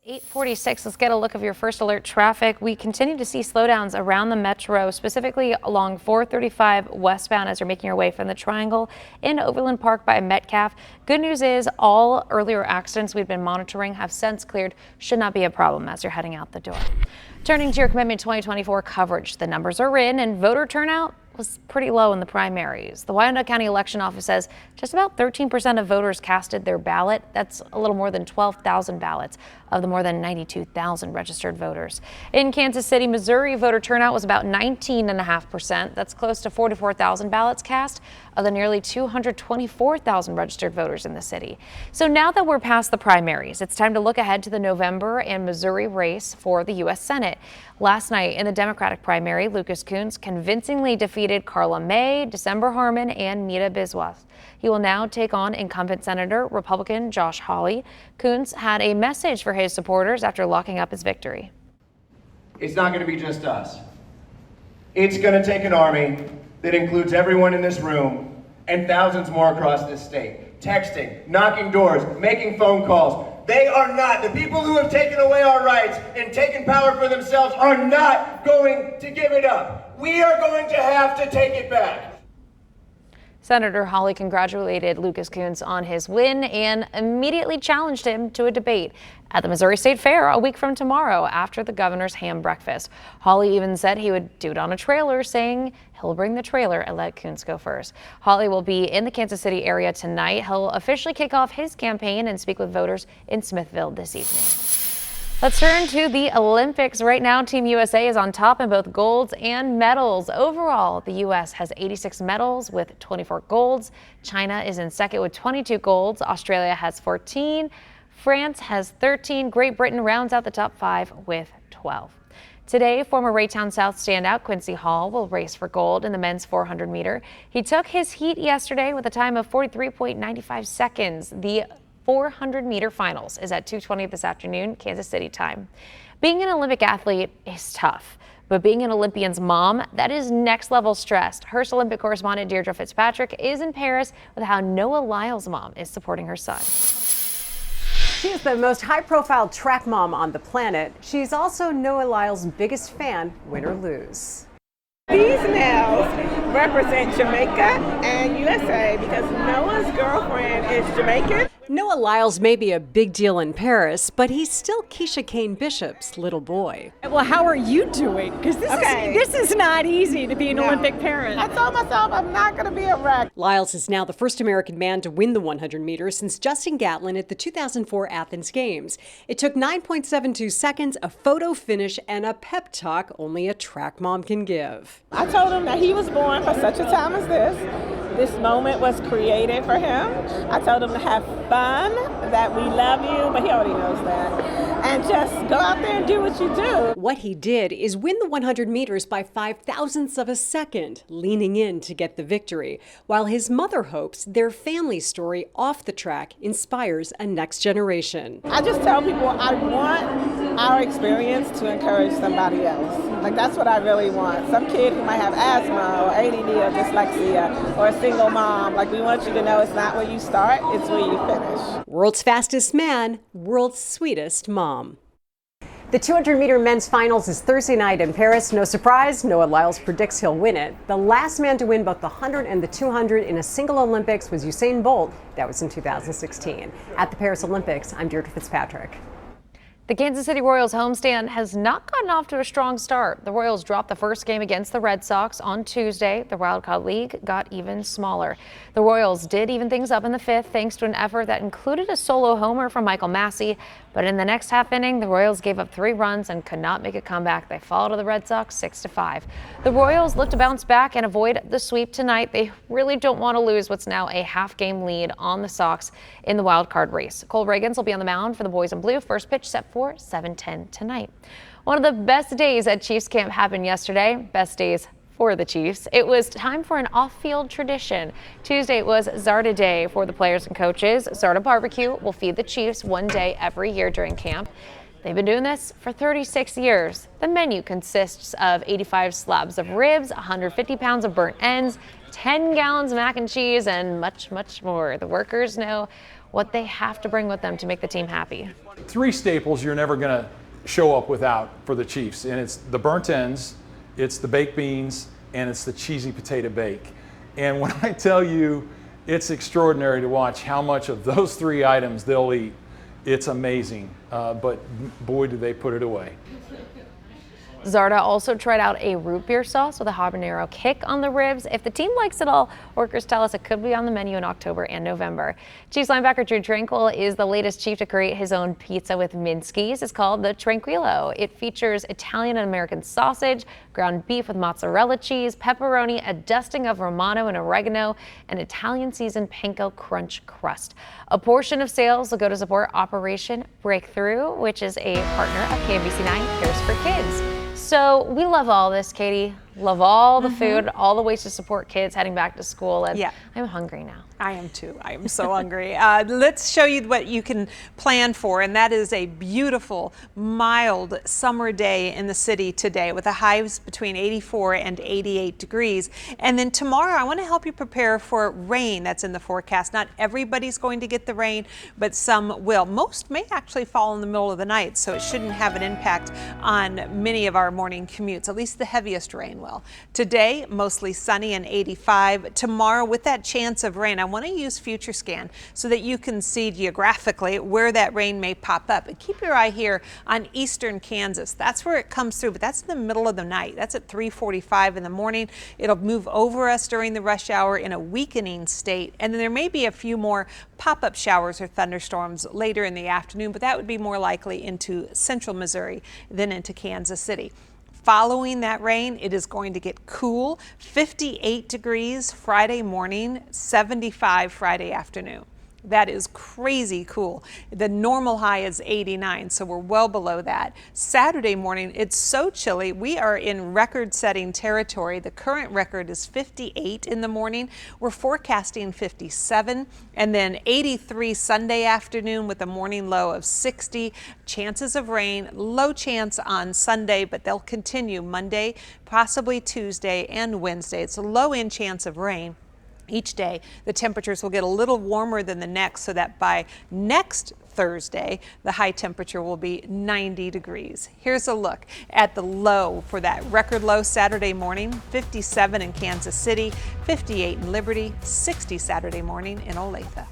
Speaker 3: It's 8:46. Let's get a look of your first alert traffic. We continue to see slowdowns around the metro, specifically along 435 westbound as you're making your way from the Triangle in Overland Park by Metcalf. Good news is all earlier accidents we've been monitoring have since cleared. Should not be a problem as you're heading out the door. Turning to your Commitment 2024 coverage, the numbers are in and voter turnout was pretty low in the primaries. The Wyandotte County Election Office says just about 13% of voters casted their ballot. That's a little more than 12,000 ballots of the more than 92,000 registered voters. In Kansas City, Missouri, voter turnout was about 19.5%. That's close to 44,000 ballots cast of the nearly 224,000 registered voters in the city. So now that we're past the primaries, it's time to look ahead to the November and Missouri race for the U.S. Senate. Last night in the Democratic primary, Lucas Coons convincingly defeated Carla May, December Harmon, and Meta Biswas. He will now take on incumbent Senator Republican Josh Hawley. Coons had a message for his supporters after locking up his victory.
Speaker 21: It's not going to be just us. It's going to take an army that includes everyone in this room and thousands more across this state. Texting, knocking doors, making phone calls. They are not, the people who have taken away our rights and taken power for themselves are not going to give it up. We are going to have to take it back.
Speaker 3: Senator Hawley congratulated Lucas Kunce on his win and immediately challenged him to a debate at the Missouri State Fair a week from tomorrow after the governor's ham breakfast. Hawley even said he would do it on a trailer, saying he'll bring the trailer and let Kunce go first. Hawley will be in the Kansas City area tonight. He'll officially kick off his campaign and speak with voters in Smithville this evening. Let's turn to the Olympics. Right now, Team USA is on top in both golds and medals. Overall, the U.S. has 86 medals with 24 golds. China is in second with 22 golds. Australia has 14. France has 13. Great Britain rounds out the top 5 with 12. Today, former Raytown South standout Quincy Hall will race for gold in the men's 400 meter. He took his heat yesterday with a time of 43.95 seconds. The 400 meter finals is at 2:20 this afternoon, Kansas City time. Being an Olympic athlete is tough, but being an Olympian's mom, that is next level stressed. Hearst Olympic correspondent Deirdre Fitzpatrick is in Paris with how Noah Lyles' mom is supporting her son.
Speaker 6: She is the most high-profile track mom on the planet. She's also Noah Lyles' biggest fan, win or lose.
Speaker 22: These nails represent Jamaica and USA because Noah's girlfriend is Jamaican.
Speaker 6: Noah Lyles may be a big deal in Paris, but he's still Keisha Kane Bishop's little boy.
Speaker 23: Well, how are you doing? Because this is not easy to be an Olympic parent.
Speaker 22: I told myself I'm not going to be a wreck.
Speaker 6: Lyles is now the first American man to win the 100 meters since Justin Gatlin at the 2004 Athens Games. It took 9.72 seconds, a photo finish, and a pep talk only a track mom can give.
Speaker 22: I told him that he was born for such a time as this. This moment was created for him. I told him to have fun, that we love you, but he already knows that. And just go out there and do what you do.
Speaker 6: What he did is win the 100 meters by 0.005 of a second, leaning in to get the victory, while his mother hopes their family story off the track inspires a next generation.
Speaker 22: I just tell people I want our experience to encourage somebody else. Like, that's what I really want. Some kid who might have asthma or ADD or dyslexia or a single mom, like, we want you to know it's not where you start, it's where you finish.
Speaker 6: World's fastest man, world's sweetest mom. The 200-meter men's finals is Thursday night in Paris. No surprise, Noah Lyles predicts he'll win it. The last man to win both the 100 and the 200 in a single Olympics was Usain Bolt. That was in 2016. At the Paris Olympics, I'm Deirdre Fitzpatrick.
Speaker 3: The Kansas City Royals homestand has not gotten off to a strong start. The Royals dropped the first game against the Red Sox on Tuesday. The Wild Card League got even smaller. The Royals did even things up in the fifth thanks to an effort that included a solo homer from Michael Massey. But in the next half inning, the Royals gave up 3 runs and could not make a comeback. They fall to the Red Sox 6-5. The Royals look to bounce back and avoid the sweep tonight. They really don't want to lose what's now a half-game lead on the Sox in the wild card race. Cole Reagans will be on the mound for the boys in blue. First pitch set for 7:10 tonight. One of the best days at Chiefs camp happened yesterday. Best days for the Chiefs. It was time for an off-field tradition. Tuesday was Zarda Day for the players and coaches. Zarda Barbecue will feed the Chiefs one day every year during camp. They've been doing this for 36 years. The menu consists of 85 slabs of ribs, 150 pounds of burnt ends, 10 gallons of mac and cheese, and much, much more. The workers know what they have to bring with them to make the team happy.
Speaker 24: 3 staples you're never going to show up without for the Chiefs, and it's the burnt ends, it's the baked beans, and it's the cheesy potato bake. And when I tell you, it's extraordinary to watch how much of those 3 items they'll eat. It's amazing, but boy, do they put it away.
Speaker 3: Zarda also tried out a root beer sauce with a habanero kick on the ribs. If the team likes it all, workers tell us it could be on the menu in October and November. Chiefs linebacker Drew Tranquill is the latest Chief to create his own pizza with Minsky's. It's called the Tranquillo. It features Italian and American sausage, ground beef with mozzarella cheese, pepperoni, a dusting of Romano and oregano, and Italian seasoned panko crunch crust. A portion of sales will go to support Operation Breakthrough, which is a partner of KMBC9 Cares for Kids. So we love all this, Katie. Love all the food, all the ways to support kids heading back to school. And yeah. I'm hungry now.
Speaker 5: I am too. I am so hungry. Let's show you what you can plan for, and that is a beautiful, mild summer day in the city today with the highs between 84 and 88 degrees. And then tomorrow, I want to help you prepare for rain that's in the forecast. Not everybody's going to get the rain, but some will. Most may actually fall in the middle of the night, so it shouldn't have an impact on many of our morning commutes, at least the heaviest rain doing well. Today, mostly sunny and 85. Tomorrow, with that chance of rain, I want to use Future Scan so that you can see geographically where that rain may pop up. And keep your eye here on eastern Kansas. That's where it comes through, but that's in the middle of the night. That's at 3:45 in the morning. It'll move over us during the rush hour in a weakening state, and then there may be a few more pop-up showers or thunderstorms later in the afternoon, but that would be more likely into central Missouri than into Kansas City. Following that rain, it is going to get cool. 58 degrees Friday morning, 75 Friday afternoon. That is crazy cool. The normal high is 89, so we're well below that. Saturday morning, it's so chilly. We are in record-setting territory. The current record is 58 in the morning. We're forecasting 57, and then 83 Sunday afternoon with a morning low of 60. Chances of rain, low chance on Sunday, but they'll continue Monday, possibly Tuesday and Wednesday. It's a low-end chance of rain. Each day, the temperatures will get a little warmer than the next, so that by next Thursday, the high temperature will be 90 degrees. Here's a look at the low for that record low Saturday morning, 57 in Kansas City, 58 in Liberty, 60 Saturday morning in Olathe.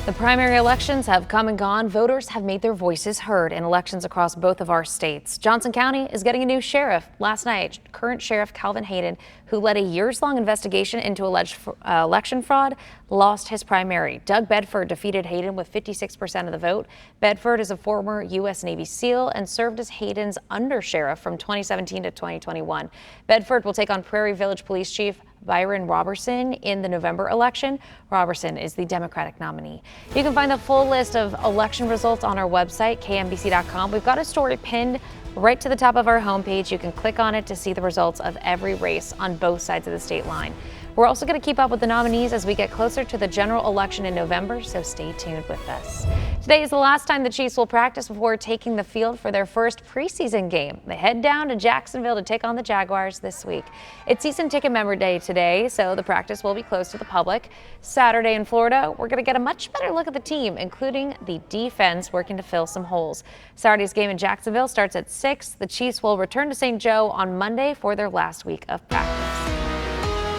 Speaker 3: The primary elections have come and gone. Voters have made their voices heard in elections across both of our states. Johnson County is getting a new sheriff. Last night, current Sheriff Calvin Hayden, who led a years-long investigation into alleged election fraud, lost his primary. Doug Bedford defeated Hayden with 56% of the vote. Bedford is a former U.S. Navy SEAL and served as Hayden's undersheriff from 2017 to 2021. Bedford will take on Prairie Village Police Chief Byron Robertson in the November election. Robertson is the Democratic nominee. You can find the full list of election results on our website, KMBC.com. We've got a story pinned right to the top of our homepage. You can click on it to see the results of every race on both sides of the state line. We're also going to keep up with the nominees as we get closer to the general election in November, so stay tuned with us. Today is the last time the Chiefs will practice before taking the field for their first preseason game. They head down to Jacksonville to take on the Jaguars this week. It's season ticket member day today, so the practice will be closed to the public. Saturday in Florida, we're going to get a much better look at the team, including the defense working to fill some holes. Saturday's game in Jacksonville starts at 6. The Chiefs will return to St. Joe on Monday for their last week of practice.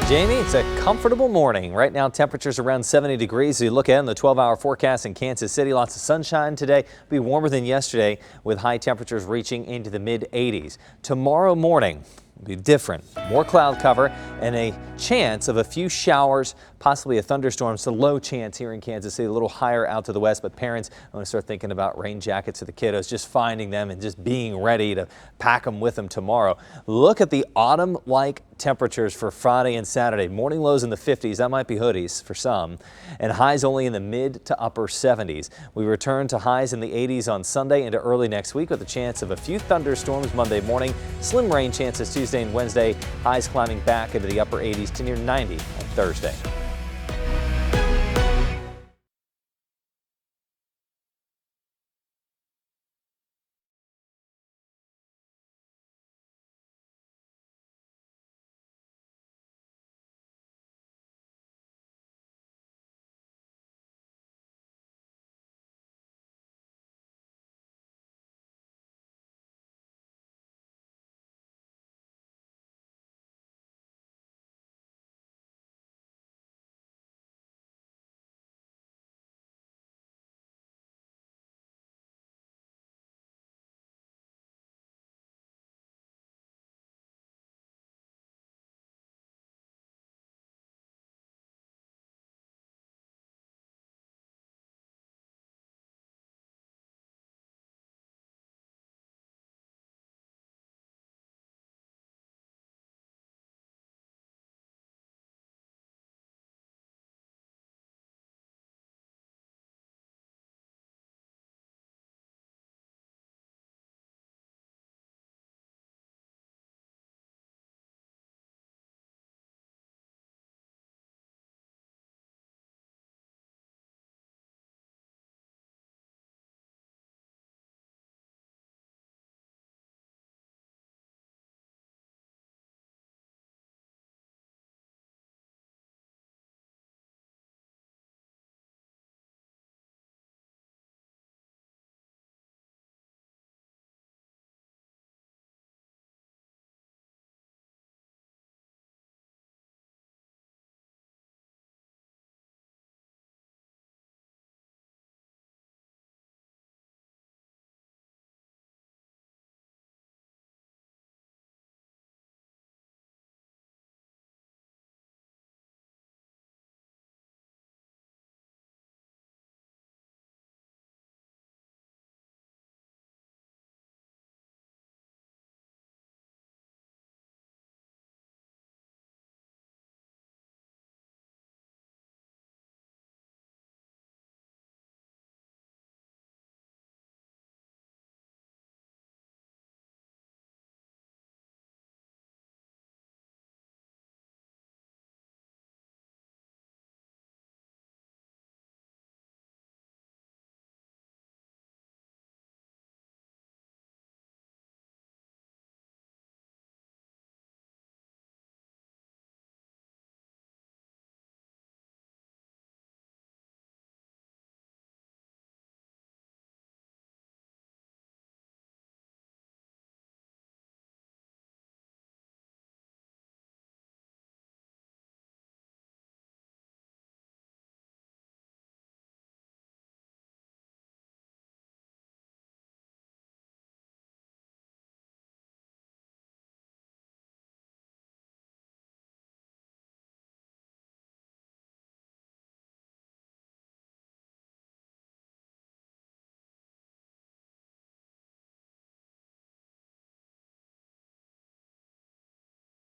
Speaker 17: Jamie, it's a comfortable morning. Right now, temperatures around 70 degrees. As you look at the 12-hour forecast in Kansas City, lots of sunshine today. It'll be warmer than yesterday with high temperatures reaching into the mid-80s. Tomorrow morning will be different. More cloud cover and a chance of a few showers, possibly a thunderstorm. It's a low chance here in Kansas City, a little higher out to the west, but parents want to start thinking about rain jackets for the kiddos, just finding them and just being ready to pack them with them tomorrow. Look at the autumn-like temperatures for Friday and Saturday. Morning lows in the 50s, that might be hoodies for some, and highs only in the mid to upper 70s. We return to highs in the 80s on Sunday into early next week with a chance of a few thunderstorms Monday morning. Slim rain chances Tuesday and Wednesday. Highs climbing back into the upper 80s to near 90 on Thursday.